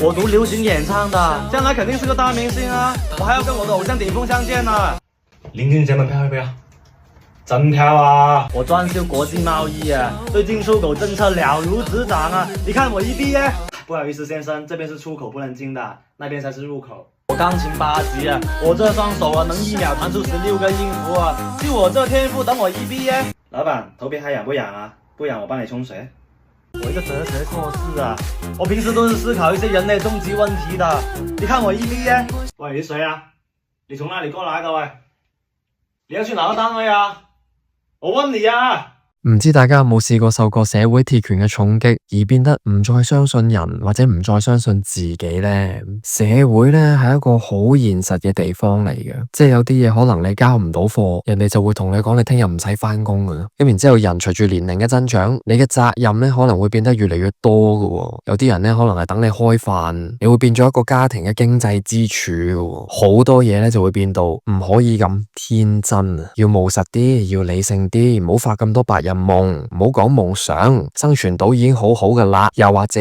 我讀流行演唱的，將來肯定是個大明星啊！我還要跟我的偶像頂峰相見呢。林俊傑門票要不要？真票啊！我專修國際貿易啊，對進出口政策了如指掌啊！你看我一畢業，不好意思先生，這邊是出口不能進的，那邊才是入口。我鋼琴8級啊，我這雙手啊能1秒彈出16個音符啊！就我這天賦，等我一畢業，老闆頭皮還癢不癢啊？不癢我幫你沖水。我一個哲學碩士啊，我平時都是思考一些人類終極問題的。你看我一畢業，喂，你誰啊？你從哪裡過來的喂？你要去哪個單位啊？我問你啊！唔知大家有冇試過受過社會鐵拳嘅重擊而變得唔再相信人或者唔再相信自己呢？社會呢係一個好現實嘅地方嚟嘅，即係有啲嘢可能你交唔到貨，人哋就會同你講你聽日唔使返工㗎。咁然之後人隨住年齡嘅增長，你嘅責任呢可能會變得越嚟越多㗎。有啲人呢可能係等你開飯，你會變咗一個家庭嘅經濟支柱㗎。好多嘢呢就會變到唔可以咁天真，要務實啲，要理性啲，唔好發咁多白日夢，唔好講夢想，生存到已經好好㗎啦。又或者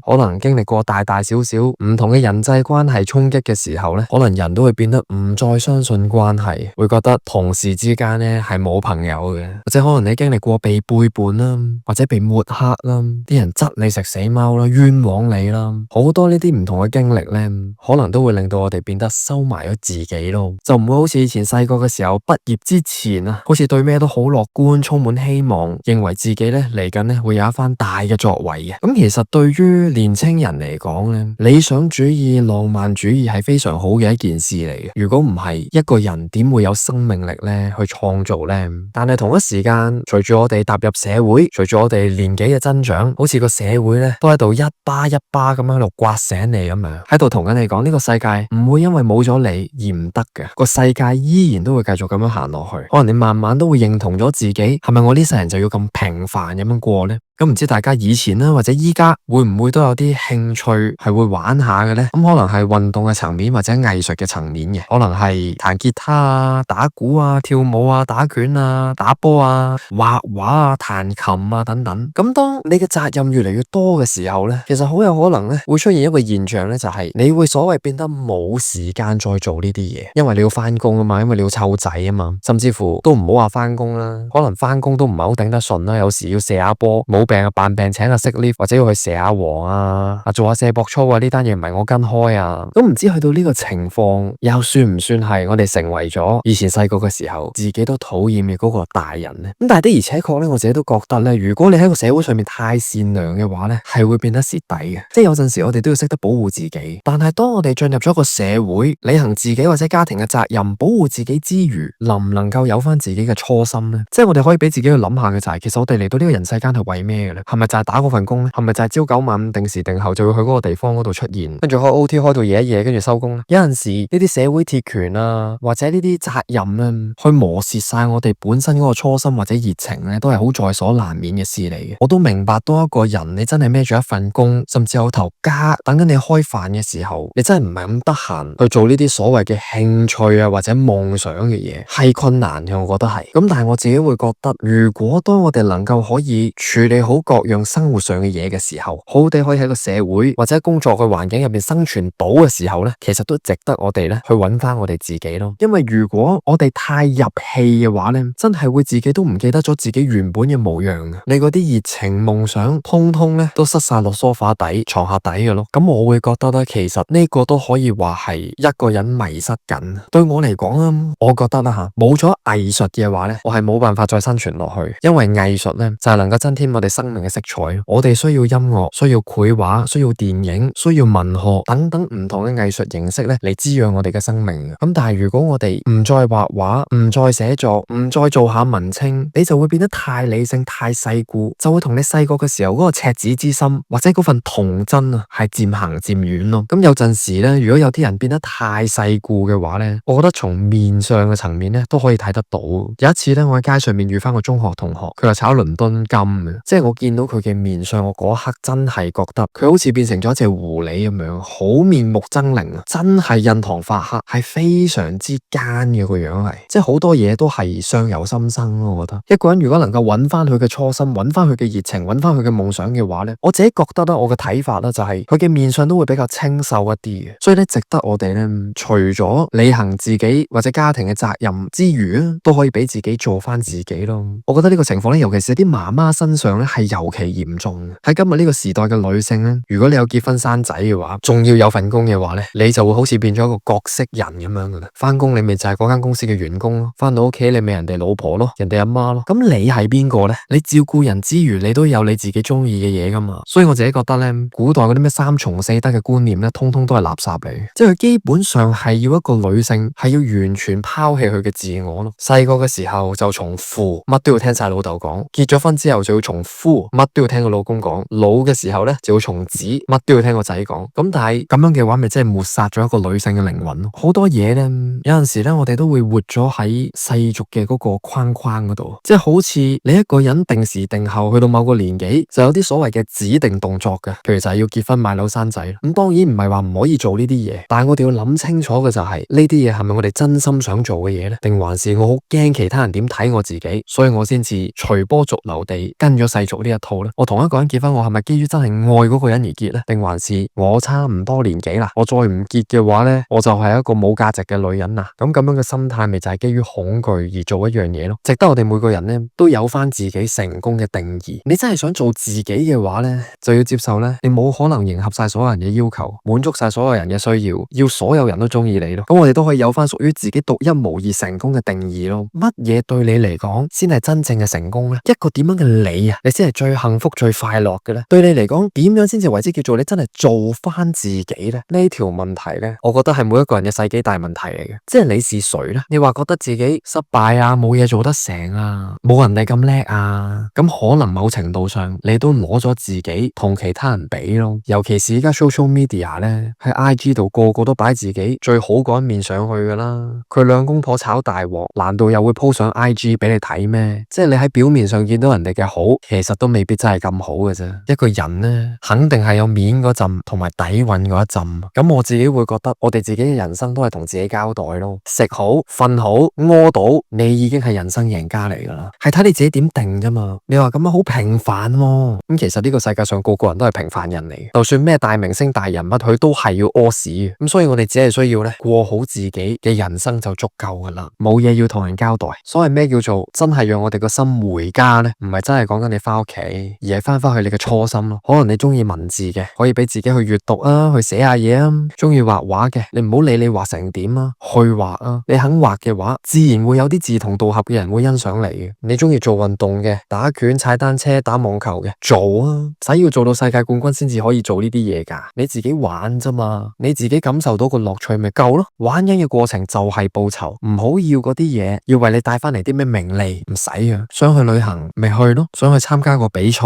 可能經歷過大大小小唔同嘅人際關係衝擊嘅時候呢，可能人都會變得唔再相信關係，會覺得同事之間呢係冇朋友嘅，或者可能你經歷過被背叛啦，或者被抹黑啦，啲人窒你食死貓啦，冤枉你啦，好多呢啲唔同嘅經歷呢，可能都會令到我哋變得收埋咗自己咯，就唔會好似以前細個嘅時候畢業之前啊，好似對咩都好樂觀，充滿希望，認為自己呢嚟緊呢會有一番大嘅作為嘅。咁其實對於年青人嚟講呢，理想主義、浪漫主義係非常好嘅一件事嚟嘅。如果唔係，一個人點會有生命力呢去創造呢？但係同一時間，隨住我哋踏入社會，隨住我哋年紀嘅增長，好似個社會呢都喺度一巴一巴咁樣喺度刮醒你咁樣，喺度同緊你講呢個世界唔會因為冇咗你而唔得嘅，個世界依然都會繼續咁樣行落去。可能你慢慢都會認同咗自己，係咪我呢世人就要咁平凡咁樣過呢？咁唔知大家以前啦，或者依家會唔會都有啲興趣係會玩下嘅呢？咁可能係運動嘅層面或者藝術嘅層面嘅，可能係彈吉他啊、打鼓啊、跳舞啊、打拳啊、打波啊、畫畫啊、彈琴啊等等。咁當你嘅責任越嚟越多嘅時候呢，其實好有可能呢會出現一個現象呢，就係你會所謂變得冇時間再做呢啲嘢，因為你要翻工啊嘛，因為你要湊仔啊嘛，甚至乎都唔好話翻工啦，可能翻工都唔係好頂得順啦，有時要射下波，冇病啊扮病請下 sick leave， 或者要去射下黃啊，做下射博操啊，呢單嘢唔係我跟開啊。咁唔知去到呢個情況，又算唔算係我哋成為咗以前細個嘅時候自己都討厭嘅嗰個大人呢？咁但係的而且確咧，我自己都覺得咧，如果你喺個社會上面太善良嘅話咧，係會變得蝕底嘅。即係有陣時我哋都要識得保護自己，但係當我哋進入咗個社會，履行自己或者家庭嘅責任，保護自己之餘，能唔能夠有翻自己嘅初心呢？即係我哋可以俾自己去諗下嘅就係，其實我哋嚟到呢個人世間係為咩嘅咧？係咪就係打嗰份工咧？係咪就係朝9晚5定時定候就要去嗰個地方嗰度出現，跟住開 OT 開到夜一夜，跟住收工咧？有陣時呢啲社會鐵拳啊，或者呢啲責任啊，去磨蝕晒我哋本身嗰個初心或者熱情咧，都係好在所難免嘅事嚟嘅。我都明白，當一個人你真係孭住一份工，甚至有頭家等緊你開飯嘅時候，你真係唔係咁得閒去做呢啲所謂嘅興趣啊或者夢想嘅嘢，係困難嘅，我覺得係。咁但係我自己會覺得，如果當我哋能夠可以處理好各樣生活上嘅嘢嘅時候，好地可以喺個社會或者工作嘅環境入邊生存到嘅時候咧，其實都值得我哋咧去揾翻我哋自己咯。因為如果我哋太入戲嘅話咧，真係會自己都唔記得咗自己原本嘅模樣嘅。你嗰啲熱情夢想，通通咧都塞晒落梳化底、床下底嘅咯。咁我會覺得咧，其實呢個都可以話係一個人迷失緊。對我嚟講啊，我覺得啦吓，冇咗藝術嘅話咧，我係冇辦法再生存落去。因為藝術咧就係能夠增添我哋生命嘅色彩。我哋需要音樂，需要繪畫，需要電影，需要文學等等唔同嘅藝術形式咧嚟滋養我哋嘅生命。咁但係如果我哋唔再畫畫，唔再寫作，唔再做下文青，你就會變得太理性、太世故，就會同你細個嘅時候嗰個赤子之心或者嗰份童真啊，係漸行漸遠咯。咁有陣時咧，如果有啲人變得太世故嘅話咧，我覺得從面上嘅層面咧都可以睇得到。有一次咧，我喺街上面遇翻個中學同學，佢話炒倫敦金嘅，即係係我見到佢嘅面相，我嗰刻真係覺得佢好似變成咗一隻狐狸咁樣，好面目猙獰啊！真係印堂發黑，係非常之奸嘅個樣係，即係好多嘢都係相由心生咯。我覺得一個人如果能夠揾翻佢嘅初心，揾翻佢嘅熱情，揾翻佢嘅夢想嘅話咧，我自己覺得咧，我嘅睇法咧就係佢嘅面相都會比較清秀一啲嘅，所以咧值得我哋咧除咗履行自己或者家庭嘅責任之餘啊，都可以俾自己做翻自己咯。我覺得呢個情況咧，尤其是喺啲媽媽身上咧係尤其嚴重。喺今日呢個時代嘅女性咧，如果你有結婚生仔嘅話，仲要有份工嘅話咧，你就會好似變咗一個角色人咁樣噶啦。翻工你咪就係嗰間公司嘅員工咯，翻到屋企你咪人哋老婆咯，人哋阿媽咯。咁你係邊個咧？你照顧人之餘，你都有你自己中意嘅嘢噶嘛。所以我自己覺得咧，古代嗰啲咩三從四德嘅觀念咧，通通都係垃圾嚟。即係佢基本上係要一個女性係要完全拋棄佢嘅自我咯。細個嘅時候就從父，乜都要聽晒老豆講；結咗婚之後就要從夫，乜都要聽個老公講；老嘅時候咧就要從子，乜都要聽個仔講。咁但係咁樣嘅話，咪真係抹殺咗一個女性嘅靈魂咯。好多嘢咧，有陣時咧，我哋都會活咗喺世俗嘅嗰個框框嗰度，即係好似你一個人定時定候去到某個年紀，就有啲所謂嘅指定動作嘅，譬如就係要結婚買樓生仔。咁當然唔係話唔可以做呢啲嘢，但係我哋要諗清楚嘅就係呢啲嘢係咪我哋真心想做嘅嘢咧？定還是我好驚其他人點睇我自己，所以我先至隨波逐流地跟咗世俗呢一套咧？我同一個人結婚，我係咪基於真係愛嗰個人而結咧？定還是我差唔多年紀啦，我再唔結嘅話咧，我就係一個冇價值嘅女人啊？咁樣嘅心態咪就係基於恐懼而做一樣嘢咯？值得我哋每個人咧都有翻自己成功嘅定義。你真係想做自己嘅話咧，就要接受咧，你冇可能迎合晒所有人嘅要求，滿足晒所有人嘅需要，要所有人都中意你咯。咁我哋都可以有翻屬於自己獨一無二成功嘅定義咯。乜嘢對你嚟講先係真正嘅成功咧？一個點樣嘅你啊，你先係最幸福最快樂嘅咧？對你嚟講，點樣先至為之叫做你真係做翻自己咧？呢條問題咧，我覺得係每一個人嘅世紀大問題嚟嘅。即係你是誰咧？你話覺得自己失敗啊，冇嘢做得成啊，冇人哋咁叻啊，咁可能某程度上你都攞咗自己同其他人比咯。尤其是而家 social media 咧，喺 IG 度個個都擺自己最好嗰一面上去噶啦。佢兩公婆炒大鑊，難道又會 po 上 IG 俾你睇咩？即係你喺表面上見到人哋嘅好，其實都未必真係咁好嘅啫。一個人咧，肯定係有面嗰陣同埋底蘊嗰一陣。咁我自己會覺得，我哋自己嘅人生都係同自己交代咯。食好、瞓好、屙到，你已經係人生贏家嚟噶啦。係睇你自己點定啫嘛。你話咁樣好平凡喎，咁其實呢個世界上個個人都係平凡人嚟嘅。就算咩大明星大人物，佢都係要屙屎嘅。咁所以我哋只係需要咧過好自己嘅人生就足夠噶啦，冇嘢要同人交代。所謂咩叫做真係讓我哋個心回家咧？唔係真係講緊你翻屋企，而係翻去你嘅初心咯。可能你中意文字嘅，可以俾自己去閱讀啊，去寫下嘢啊。中意畫畫嘅，你唔好理你畫成點啊，去畫啊。你肯畫嘅話，自然會有啲志同道合嘅人會欣賞你嘅。你中意做運動嘅，打拳、踩單車、打網球嘅，做啊！使要做到世界冠軍先至可以做呢啲嘢噶。你自己玩啫嘛，你自己感受到個樂趣咪夠咯。玩緊嘅過程就係報酬，唔好要嗰啲嘢，要為你帶翻嚟啲咩名利，唔使啊。想去旅行咪去咯，想去參加個比賽，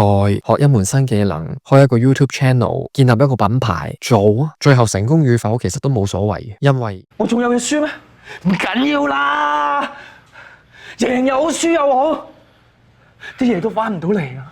學一門新技能，開一個 YouTube channel， 建立一個品牌，做啊。最後成功與否其實都冇所謂嘅，因為我仲有嘢輸咩？唔緊要啦，贏又好，輸又好，啲嘢都翻唔到嚟啊！